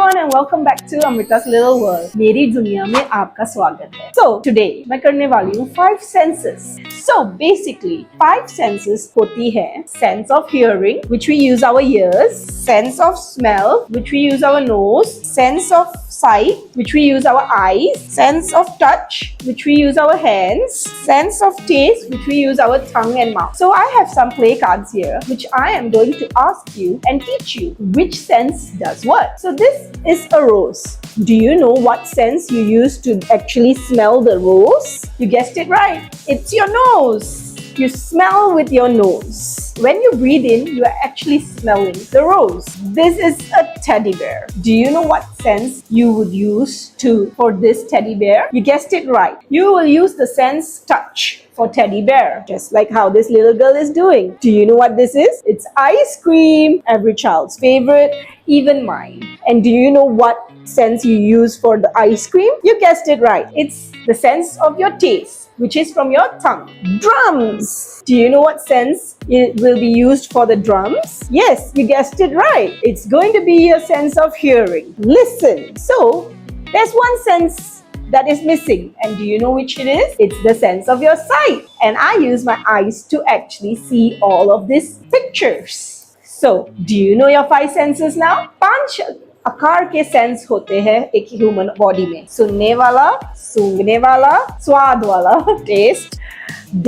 everyone and welcome back to Amrita's Little World. मेरी दुनिया में आपका स्वागत है. So today मैं करने वाली हूँ 5 senses. So basically 5 senses होती है sense of hearing which we use our ears, sense of smell which we use our nose, sense of sight which we use our eyes, sense of touch which we use our hands, sense of taste which we use our tongue and mouth. So I have some play cards here which I am going to ask you and teach you which sense does what. So this is a rose. Do you know what sense you use to actually smell the rose? You guessed it right. It's your nose. You smell with your nose. When you breathe in, you are actually smelling the rose. This is a teddy bear. Do you know what sense you would use for this teddy bear? You guessed it right. You will use the sense touch for teddy bear, just like how this little girl is doing. Do you know what this is? It's ice cream, every child's favorite, even mine. And do you know what sense you use for the ice cream? You guessed it right. It's the sense of your taste, which is from your tongue. Drums. Do you know what sense it will be used for the drums? Yes, you guessed it right. It's going to be a sense of hearing. Listen. So, there's one sense that is missing. And do you know which it is? It's the sense of your sight. And I use my eyes to actually see all of these pictures. So, do you know your 5 senses now? 5 आकार के sense होते हैं एक human body में. सुनने वाला, सूंघने वाला, स्वाद वाला, टेस्ट,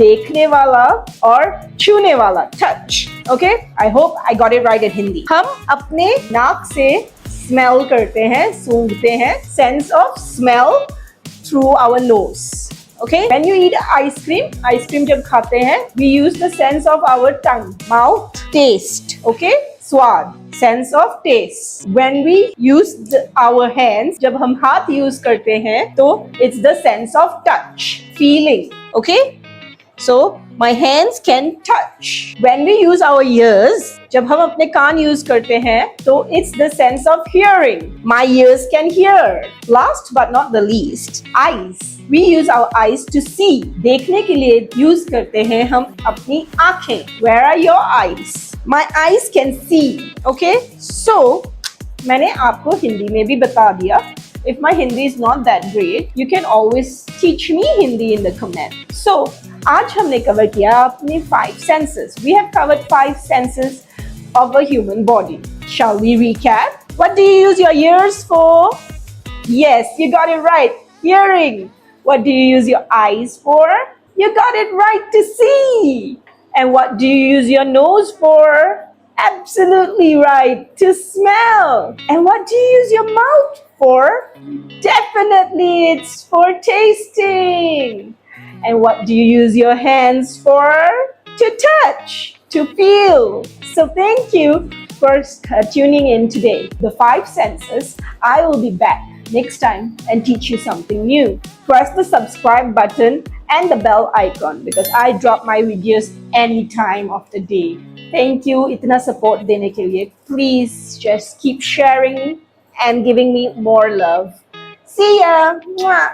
देखने वाला और छूने वाला, touch. Okay, I hope I got it right in Hindi. हम अपने नाक से स्मेल करते हैं, सूंघते हैं. Sense of smell through our nose. Okay, when you eat ice cream जब खाते हैं, we use the sense of our tongue, mouth, taste. Okay, स्वाद, sense of taste. When we use our hands, जब हम हाथ use करते हैं, तो it's the sense of touch, feeling. Okay, so my hands can touch. When we use our ears, जब हम अपने कान use करते हैं, तो it's the sense of hearing. My ears can hear. Last but not the least, eyes. We use our eyes to see. देखने के लिए use करते हैं हम अपनी आँखें. Where are your eyes? My eyes can see. Okay? So, मैंने आपको हिंदी में भी बता दिया. If my Hindi is not that great, you can always teach me Hindi in the comment. So, आज हमने cover किया अपने 5 senses. We have covered 5 senses of a human body. Shall we recap? What do you use your ears for? Yes, you got it right. Hearing. What do you use your eyes for? You got it right, to see. And what do you use your nose for? Absolutely right, to smell. And what do you use your mouth for? Definitely it's for tasting. And what do you use your hands for? To touch, to feel. So thank you for tuning in today. The 5 senses. I will be back next time and teach you something new. Press the subscribe button and the bell icon because I drop my videos any time of the day. Thank you इतना support देने के लिए. Please just keep sharing and giving me more love. See ya. Mwah.